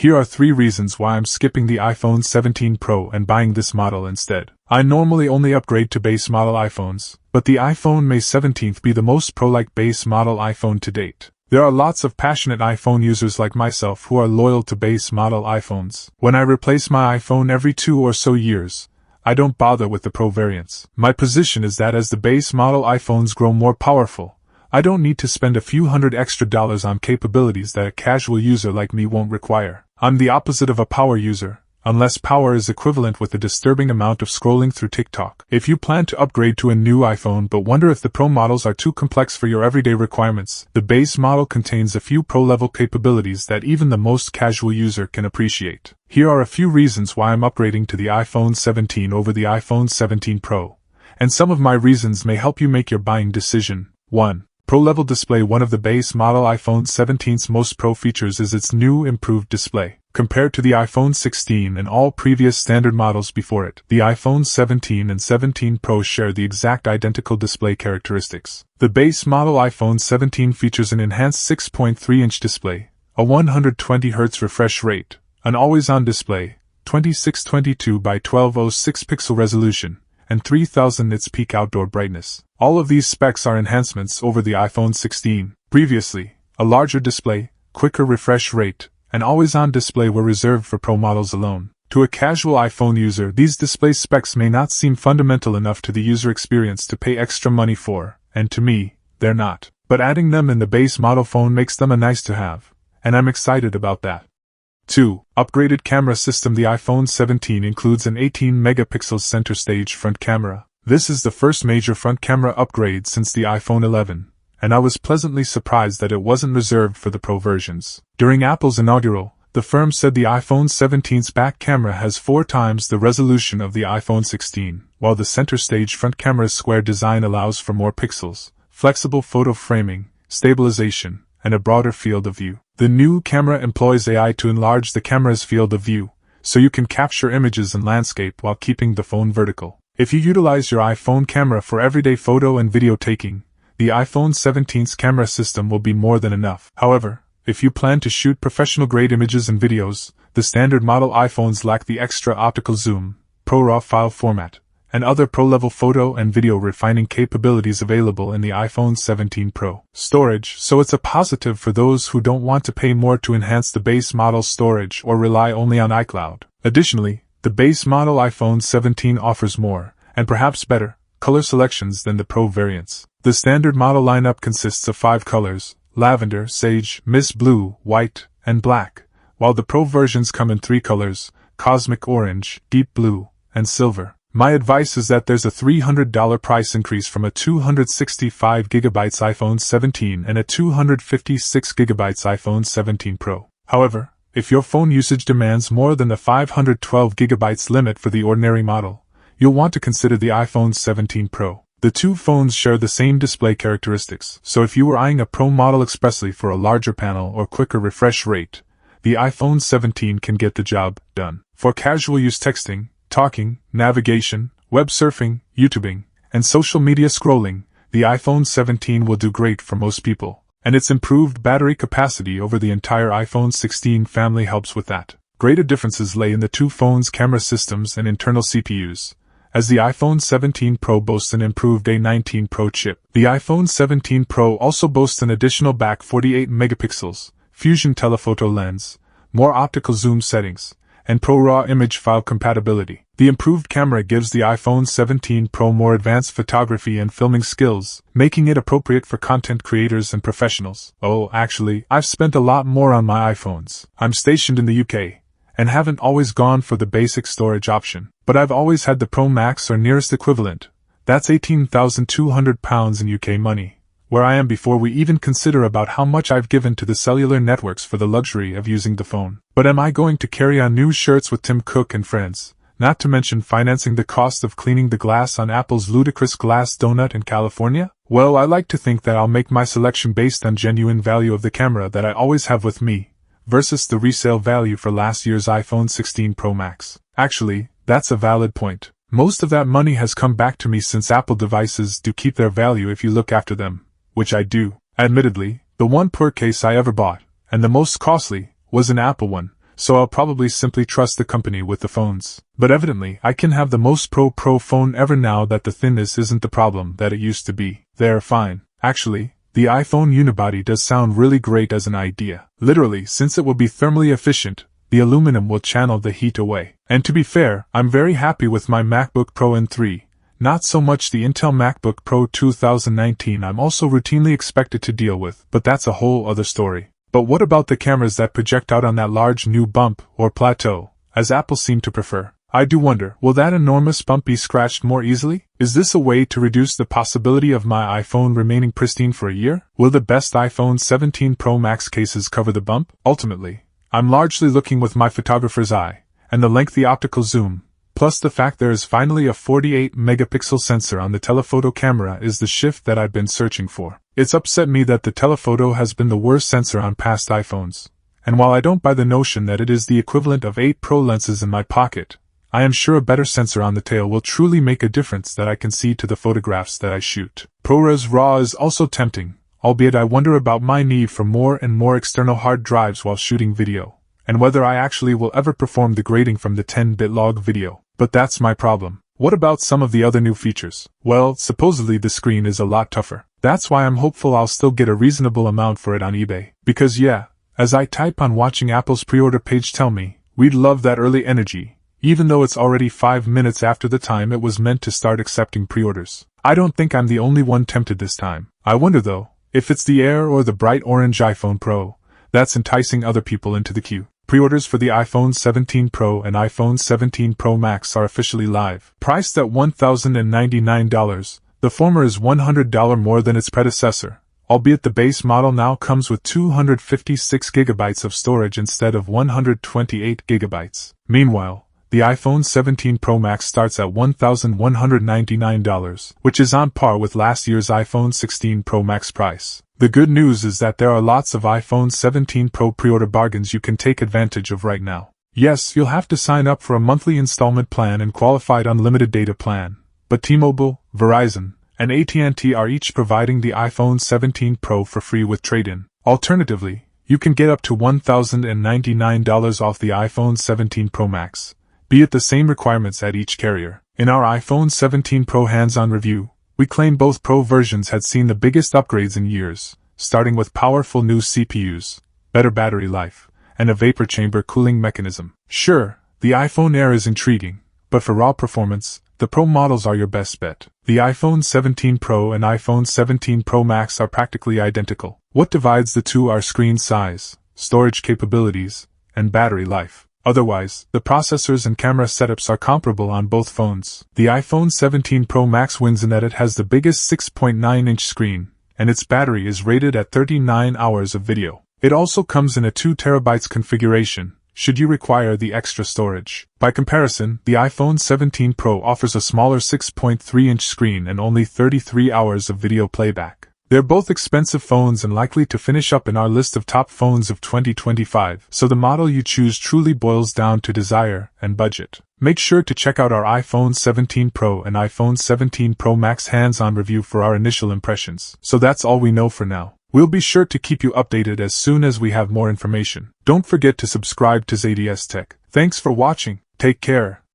Here are 3 reasons why I'm skipping the iPhone 17 Pro and buying this model instead. I normally only upgrade to base model iPhones, but the iPhone May 17th be the most Pro-like base model iPhone to date. There are lots of passionate iPhone users like myself who are loyal to base model iPhones. When I replace my iPhone every 2 or so years, I don't bother with the Pro variants. My position is that as the base model iPhones grow more powerful, I don't need to spend a few $100 extra on capabilities that a casual user like me won't require. I'm the opposite of a power user, unless power is equivalent with a disturbing amount of scrolling through TikTok. If you plan to upgrade to a new iPhone but wonder if the Pro models are too complex for your everyday requirements, the base model contains a few Pro-level capabilities that even the most casual user can appreciate. Here are a few reasons why I'm upgrading to the iPhone 17 over the iPhone 17 Pro, and some of my reasons may help you make your buying decision. 1. Pro-level display. One of the base model iPhone 17's most Pro features is its new improved display. Compared to the iPhone 16 and all previous standard models before it, the iPhone 17 and 17 Pro share the exact identical display characteristics. The base model iPhone 17 features an enhanced 6.3-inch display, a 120Hz refresh rate, an always-on display, 2622 by 1206 pixel resolution, and 3000 nits peak outdoor brightness. All of these specs are enhancements over the iPhone 16. Previously, a larger display, quicker refresh rate, and always-on display were reserved for Pro models alone. To a casual iPhone user, these display specs may not seem fundamental enough to the user experience to pay extra money for, and to me, they're not. But adding them in the base model phone makes them a nice-to-have, and I'm excited about that. 2. Upgraded camera system. The iPhone 17 includes an 18-megapixel center stage front camera. This is the first major front camera upgrade since the iPhone 11, and I was pleasantly surprised that it wasn't reserved for the Pro versions. During Apple's inaugural, the firm said the iPhone 17's back camera has 4 times the resolution of the iPhone 16, while the center stage front camera's square design allows for more pixels, flexible photo framing, stabilization, and a broader field of view. The new camera employs AI to enlarge the camera's field of view, so you can capture images in landscape while keeping the phone vertical. If you utilize your iPhone camera for everyday photo and video taking, the iPhone 17's camera system will be more than enough. However, if you plan to shoot professional-grade images and videos, the standard model iPhones lack the extra optical zoom, Pro RAW file format, and other Pro-level photo and video refining capabilities available in the iPhone 17 Pro. Storage. So it's a positive for those who don't want to pay more to enhance the base model storage or rely only on iCloud. Additionally, the base model iPhone 17 offers more, and perhaps better, color selections than the Pro variants. The standard model lineup consists of 5 colors: lavender, sage, mist blue, white, and black, while the Pro versions come in 3 colors: cosmic orange, deep blue, and silver. My advice is that there's a $300 price increase from a 265GB iPhone 17 and a 256GB iPhone 17 Pro. However, if your phone usage demands more than the 512GB limit for the ordinary model, you'll want to consider the iPhone 17 Pro. The two phones share the same display characteristics, so if you were eyeing a Pro model expressly for a larger panel or quicker refresh rate, the iPhone 17 can get the job done. For casual use texting, talking, navigation, web surfing, YouTubing, and social media scrolling, the iPhone 17 will do great for most people, and its improved battery capacity over the entire iPhone 16 family helps with that. Greater differences lay in the two phones' camera systems and internal CPUs, as the iPhone 17 Pro boasts an improved A19 Pro chip. The iPhone 17 Pro also boasts an additional back 48 megapixels, fusion telephoto lens, more optical zoom settings, and Pro RAW image file compatibility. The improved camera gives the iPhone 17 Pro more advanced photography and filming skills, making it appropriate for content creators and professionals. Oh, actually, I've spent a lot more on my iPhones. I'm stationed in the UK, and haven't always gone for the basic storage option, but I've always had the Pro Max or nearest equivalent. That's £18,200 in UK money, where I am before we even consider about how much I've given to the cellular networks for the luxury of using the phone. But am I going to carry on new shirts with Tim Cook and friends, not to mention financing the cost of cleaning the glass on Apple's ludicrous glass donut in California? Well, I like to think that I'll make my selection based on genuine value of the camera that I always have with me, versus the resale value for last year's iPhone 16 Pro Max. Actually, that's a valid point. Most of that money has come back to me since Apple devices do keep their value if you look after them, which I do. Admittedly, the one poor case I ever bought, and the most costly, was an Apple one, so I'll probably simply trust the company with the phones. But evidently, I can have the most pro phone ever now that the thinness isn't the problem that it used to be. They're fine. Actually, the iPhone unibody does sound really great as an idea. Literally, since it will be thermally efficient, the aluminum will channel the heat away. And to be fair, I'm very happy with my MacBook Pro M3. Not so much the Intel MacBook Pro 2019 I'm also routinely expected to deal with, but that's a whole other story. But what about the cameras that project out on that large new bump, or plateau, as Apple seem to prefer? I do wonder, will that enormous bump be scratched more easily? Is this a way to reduce the possibility of my iPhone remaining pristine for a year? Will the best iPhone 17 Pro Max cases cover the bump? Ultimately, I'm largely looking with my photographer's eye, and the lengthy optical zoom, plus the fact there is finally a 48-megapixel sensor on the telephoto camera is the shift that I've been searching for. It's upset me that the telephoto has been the worst sensor on past iPhones, and while I don't buy the notion that it is the equivalent of 8 Pro lenses in my pocket, I am sure a better sensor on the tail will truly make a difference that I can see to the photographs that I shoot. ProRes RAW is also tempting, albeit I wonder about my need for more and more external hard drives while shooting video, and whether I actually will ever perform the grading from the 10-bit log video. But that's my problem. What about some of the other new features? Well, supposedly the screen is a lot tougher. That's why I'm hopeful I'll still get a reasonable amount for it on eBay. Because yeah, as I type on watching Apple's pre-order page tell me, we'd love that early energy, even though it's already 5 minutes after the time it was meant to start accepting pre-orders. I don't think I'm the only one tempted this time. I wonder though, if it's the Air or the bright orange iPhone Pro that's enticing other people into the queue. Pre-orders for the iPhone 17 Pro and iPhone 17 Pro Max are officially live. Priced at $1,099, the former is $100 more than its predecessor, albeit the base model now comes with 256 GB of storage instead of 128 GB. Meanwhile, the iPhone 17 Pro Max starts at $1,199, which is on par with last year's iPhone 16 Pro Max price. The good news is that there are lots of iPhone 17 Pro pre-order bargains you can take advantage of right now. Yes, you'll have to sign up for a monthly installment plan and qualified unlimited data plan, but T-Mobile, Verizon, and AT&T are each providing the iPhone 17 Pro for free with trade-in. Alternatively, you can get up to $1,099 off the iPhone 17 Pro Max, be it the same requirements at each carrier. In our iPhone 17 Pro hands-on review, we claim both Pro versions had seen the biggest upgrades in years, starting with powerful new CPUs, better battery life, and a vapor chamber cooling mechanism. Sure, the iPhone Air is intriguing, but for raw performance, the Pro models are your best bet. The iPhone 17 Pro and iPhone 17 Pro Max are practically identical. What divides the two are screen size, storage capabilities, and battery life. Otherwise, the processors and camera setups are comparable on both phones. The iPhone 17 Pro Max wins in that it has the biggest 6.9-inch screen, and its battery is rated at 39 hours of video. It also comes in a 2 TB configuration, should you require the extra storage. By comparison, the iPhone 17 Pro offers a smaller 6.3-inch screen and only 33 hours of video playback. They're both expensive phones and likely to finish up in our list of top phones of 2025, so the model you choose truly boils down to desire and budget. Make sure to check out our iPhone 17 Pro and iPhone 17 Pro Max hands-on review for our initial impressions. So that's all we know for now. We'll be sure to keep you updated as soon as we have more information. Don't forget to subscribe to ZaidiEsTech. Thanks for watching. Take care.